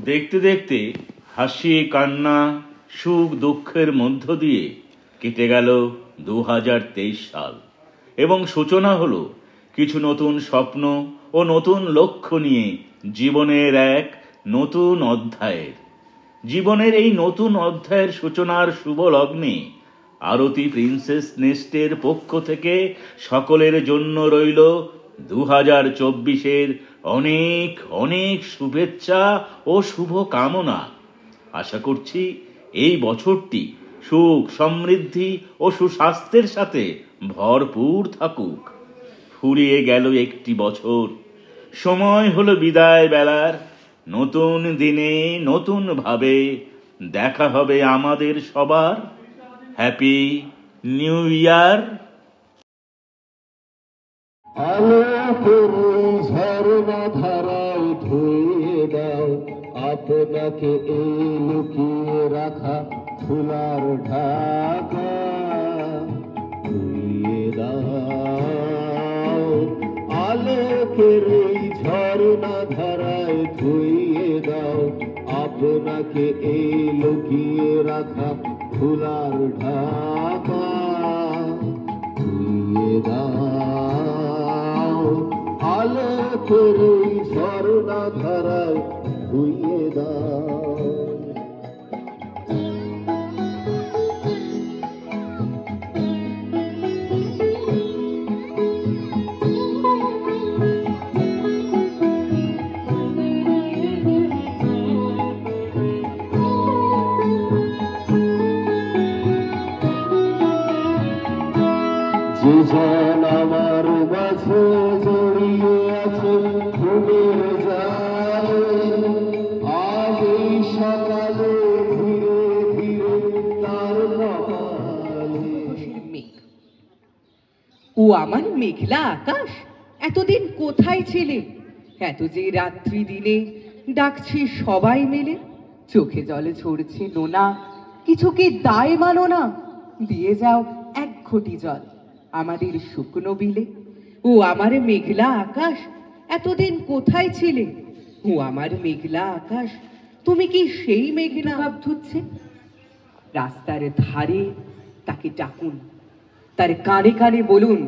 দেখতে দেখতে হাসি কান্না সুখ দুঃখের মধ্য দিয়ে কেটে গেল 2023 সাল এবং সূচনা হলো কিছু নতুন স্বপ্ন ও নতুন লক্ষ্য নিয়ে জীবনের এক নতুন অধ্যায়ের। জীবনের এই নতুন অধ্যায়ের সূচনার শুভ লগ্নে আরতি প্রিন্সেস নেস্টের পক্ষ থেকে সকলের জন্য রইল 2024-এর অনেক অনেক শুভেচ্ছা ও শুভ কামনা। আশা করছি এই বছরটি সুখ সমৃদ্ধি ও সুস্বাস্থ্যের সাথে ভরপুর থাকুক। ফুরিয়ে গেল একটি বছর, সময় হলো বিদায় বেলার। নতুন দিনে নতুন ভাবে দেখা হবে আমাদের সবার। Happy new year. আলোকের ঝর্ণা ধারায় ধুয়ে দাও আপনাকে এই লুকিয়ে রাখা ফুলার ঢাকা ধুয়ে দাও। আলোকের এই ঝর্ণা ধারায় ধুয়ে দাও আপনাকে এই লুকিয়ে রাখা ফুলার ঢাকা ধুয়ে দাও। আলোকের এই ঝর্ণা ধারায় ধুয়ে দাও। যে জন আমার মাঝে জড়িয়ে আছে ঘুমের যায় আজ এই সকালে ধীরে ধীরে তার মেঘ। ও আমার মেঘলা আকাশ, এতদিন কোথায় ছিলে? এত যে রাত্রি দিনে ডাকছি সবাই মিলে, চোখে জলে ঝরছে নোনা, কিছুকে দায় মানো না। দিয়ে যাও এক ঘটি জল আমাদের শুকনো বিলে। ও আমার মেঘলা আকাশ, এতদিন কোথায় ছিলে? ও আমার মেঘলা আকাশ, তুমি কি সেই মেঘনা ভাব ধুচ্ছে? রাস্তার ধারে তাকে ডাকুন, তার কানে কানে বলুন,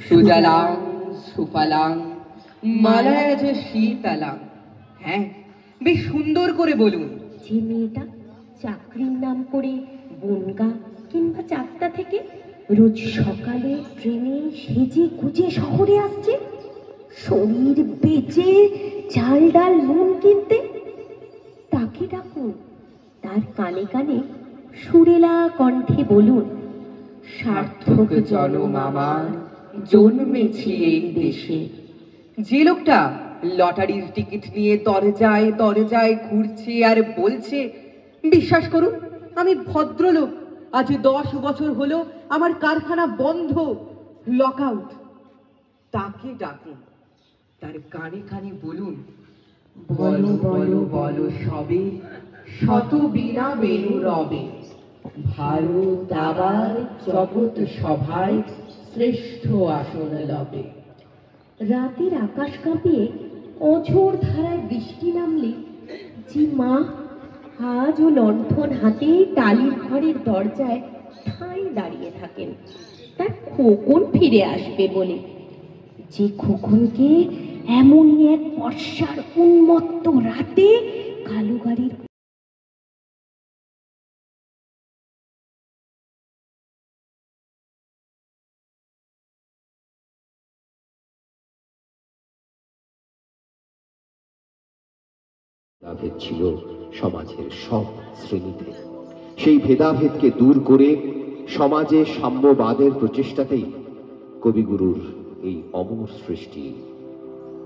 সুজলাং সুফলাং মালায়াজ শীতলাং। হ্যাঁ, বেশ সুন্দর করে বলুন। যে মেয়েটা চাকরির নাম করে বনগা কিংবা চাকদা থেকে রোজ সকালে ট্রেনে সেজে গুজে শহরে আসছে, শরীর বেচে চাল ডাল নুন কিনতে, তাকে ডাকুন। তার কানে কানে সুরেলা কণ্ঠে বলুন, সার্থক জনম আমার, জন্মেছি এই দেশে। যে লোকটা লটারির টিকিট নিয়ে দরজায় দরজায় ঘুরছে আর বলছে, বিশ্বাস করুন আমি ভদ্রলোক, আজ 10 বছর হলো আমার কারখানা বন্ধ, লক আউট, তাকে ডাকুন। তার কানে কানে বলুন, বলো বলো বলো সবে, শত বিনা বেনু রবে, ভারত আবার জগৎ সভায় শ্রেষ্ঠ আসন লবে। রাতের আকাশ কাঁপিয়ে অঝোর ধারায় বৃষ্টি নামলে যে মা আজও লণ্ঠন হাতে টালির ঘরের দরজায় ঠাঁই দাঁড়িয়ে থাকেন তার খোকন ফিরে আসবে বলে, যে খোকনকে এমনই এক বর্ষার উন্মত্ত রাতে কালো গাড়ির ভেদাভেদ ছিল সমাজের সব শ্রেণীতে। সেই ভেদাভেদকে দূর করে সমাজে সাম্যবাদের প্রচেষ্টাতেই কবিগুরুর এই অমর সৃষ্টি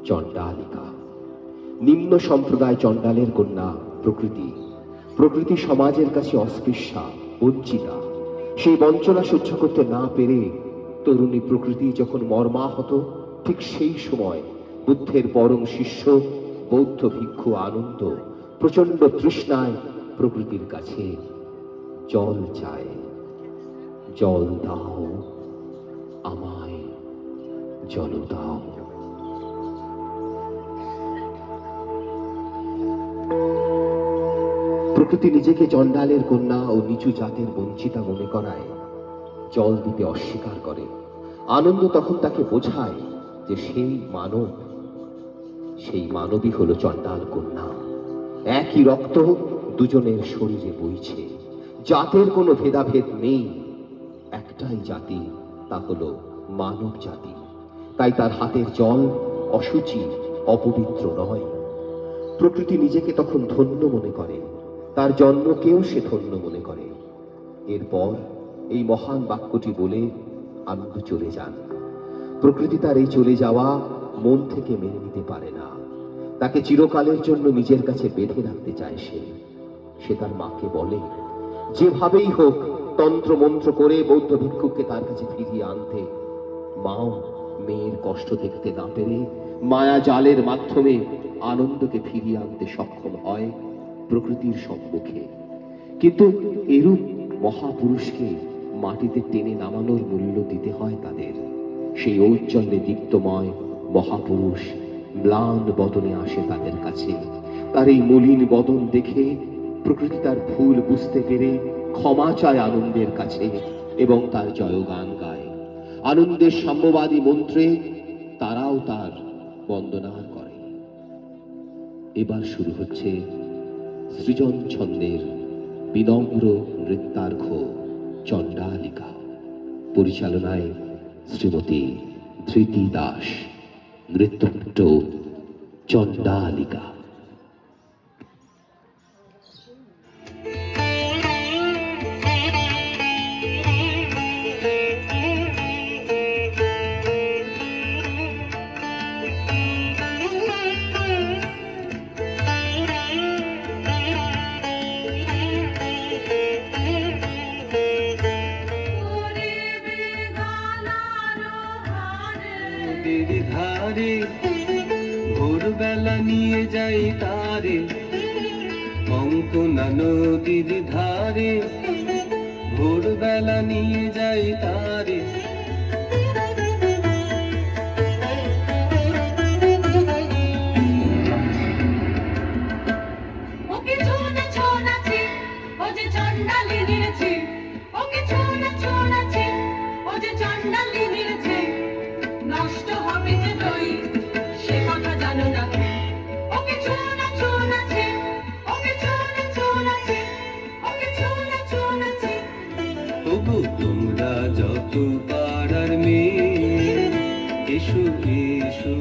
চণ্ডালিকা। নিম্ন সম্প্রদায় চণ্ডালের কন্যা প্রকৃতি। প্রকৃতি সমাজের কাছে অস্পৃশ্যা, বঞ্চিতা। সেই বঞ্চনা সহ্য করতে না পেরে তরুণী প্রকৃতি যখন মর্মাহত, ঠিক সেই সময় বুদ্ধের পরম শিষ্য বৌদ্ধ ভিক্ষু আনন্দ প্রচন্ড তৃষ্ণায় প্রকৃতির কাছে জল চায়। জল দাও আমায়, জল দাও। প্রকৃতি নিজেকে চণ্ডালের কন্যা ও নিচু জাতের বঞ্চিতা মনে করায় জল দিতে অস্বীকার করে। আনন্দ তখন তাকে বোঝায় যে সেই মানবী হলো চণ্ডাল কন্যা। একই রক্ত দুজনের শরীরে বইছে, জাতের কোনো ভেদাভেদ নেই, একটাই জাতি, তা হলো মানব জাতি। তাই তার হাতের জল অশুচি, অপবিত্র নয়। প্রকৃতি নিজেকে তখন ধন্য মনে করে, তার জন্মকেও সে ধন্য মনে করে। এরপর এই মহান বাক্যটি বলে আনন্দ চলে যান। প্রকৃতি তার এই চলে যাওয়া মন থেকে মেনে নিতে পারে না, তাকে চিরকালের জন্য নিজের কাছে বেঁধে রাখতে চায়। সে তার মাকে বলে যেভাবেই হোক তন্ত্র মন্ত্র করে বৌদ্ধ ভিক্ষুককে তার কাছে ফিরিয়ে আনতে। মাও মেয়ের কষ্ট দেখতে না পেরে মায়া জালের মাধ্যমে আনন্দকে ফিরিয়ে আনতে সক্ষম হয় প্রকৃতির সম্মুখে। কিন্তু এরূপ মহাপুরুষকে মাটিতে টেনে নামানোর মূল্য দিতে হয় তাদের। সেই ঔজ্জ্বল্যে দীপ্তময় মহাপুরুষ ম্লান বদনে আসে তাদের কাছে। তার এই মলিন বদন দেখে প্রকৃতি তার ভুল বুঝতে পেরে ক্ষমা চায় আনন্দের কাছে এবং তার জয়গান গায়। আনন্দের সাম্যবাদী মন্ত্রে তারাও তার বন্দনা করে। এবার শুরু হচ্ছে সৃজন ছন্দের বিনম্র নৃত্যার্ঘ চণ্ডালিকা। পরিচালনায় শ্রীমতী ধৃতি দাস। নৃত্যনাট্য চণ্ডালিকা। ভোরবেলা নিয়ে যাই তারে অঙ্কনা নদীর ধারে, ভোরবেলা নিয়ে যাই তারে। ওকে ছোনা ছোনাছি ও যে চণ্ডালি নিয়েছে, ওকে ছোনা ছোনাছি ও যে চণ্ডালি নিয়েছে। নষ্ট হবে যে দই সে কথা জানো না, ওকে ছোনা ছোনাছি ওকে ছোনা ছোনাছি ওকে ছোনা ছোনাছি। তবু তোমরা যত পাড়ার মেয়ে এসো এসো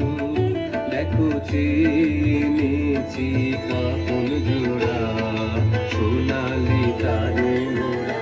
দেখো চেনেছি কাপন জোড়া সোনালি তারে মোড়া।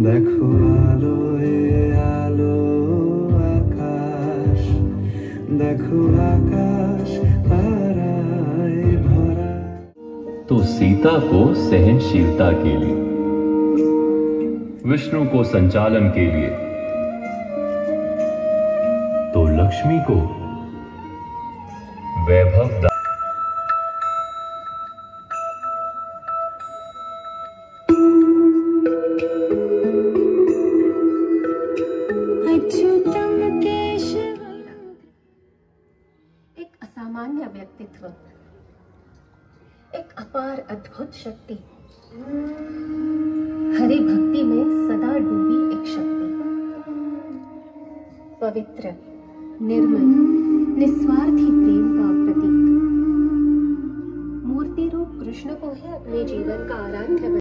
দেখো देखो आकाश ताराए भरा। तो सीता को सहनशीलता के लिए, विष्णु को संचालन के लिए, तो लक्ष्मी को वैभव। एक असामान्य व्यक्तित्व, एक अपार अद्भुत शक्ति, हरि भक्ति में सदा डूबी एक शक्ति, पवित्र, निर्मल, निस्वार्थी प्रेम का प्रतीक, मूर्ति रूप कृष्ण को है अपने जीवन का आराध्य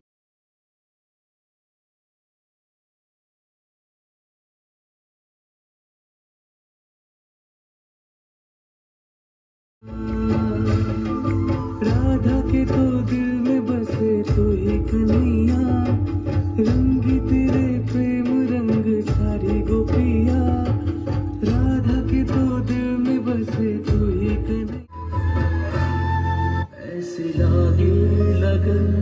राधा के तो दिल में बसे तू ही कन्हैया, रंगी तेरे प्रेम रंग सारी गोपिया। राधा के तो दिल में बसे तू ही कन्हैया, ऐसी लागी लगन।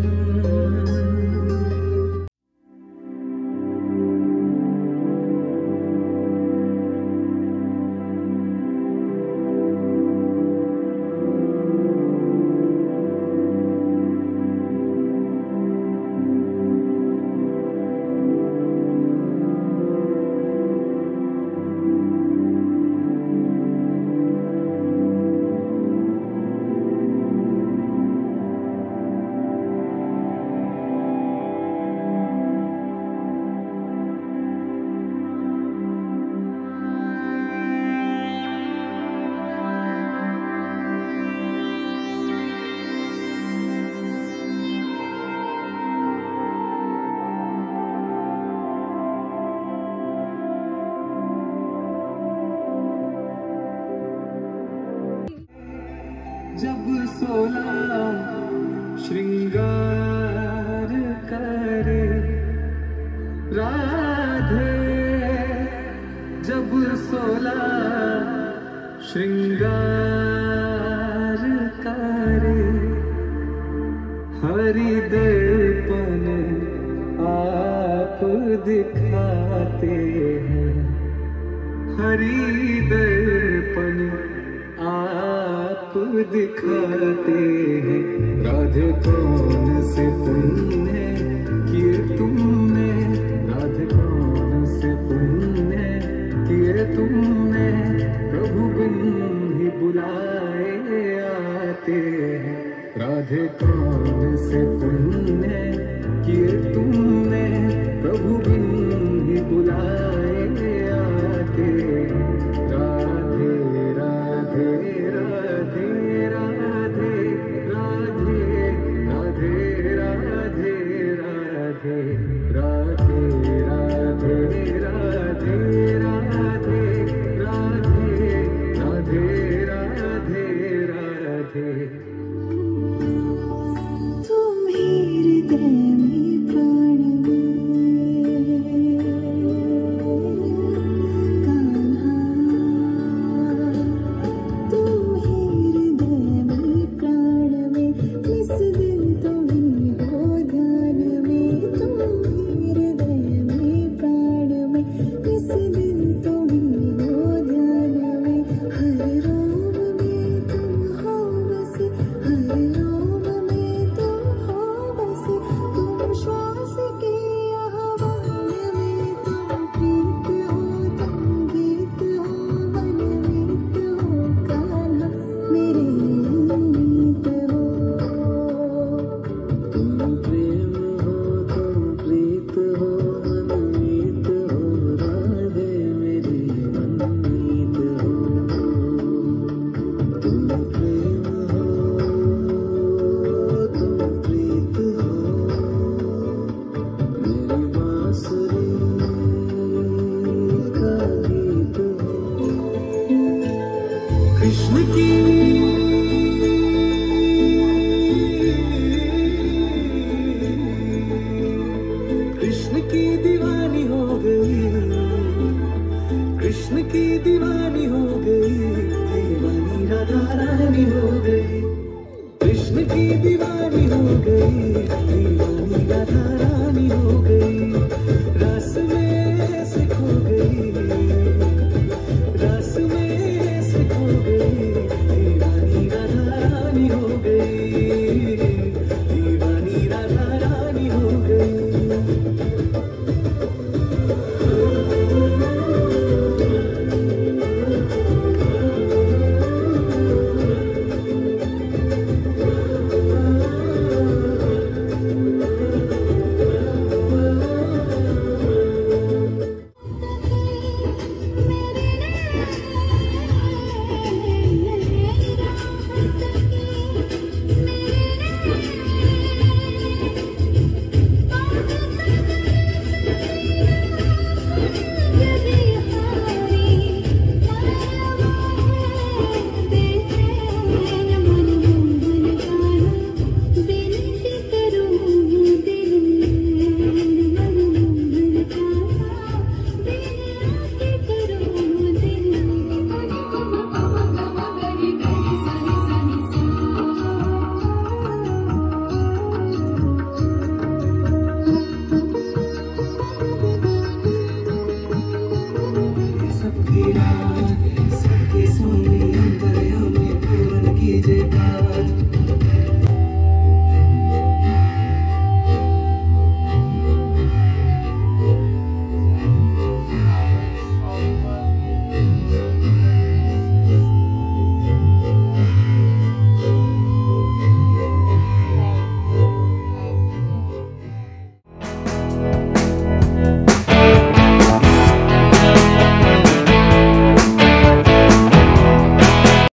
जब 16 श्रृंगार करे राधे, जब 16 श्रृंगार करे, हरि दर्पण आप दिखाते हैं, हरि दर्पण आप दिखाते हैं। राधे कौन से पुण्य किए तुमने, राधे कौन से पुण्य किए तुमने, प्रभु बिन ही बुलाए आते हैं। राधे कौन से पुण्य किए तुमने, प्रभु बिन ही बुलाए आते हैं। राधे राधे राधे राधे राधे राधे राधे राधे राधे राधे राधे राधे राधे राधे राधे। तुम ही हृदय में प्राण कृष्ण की कृष्ण की दीवानी हो गई, कृष्ण की दीवानी हो गई थी तेरा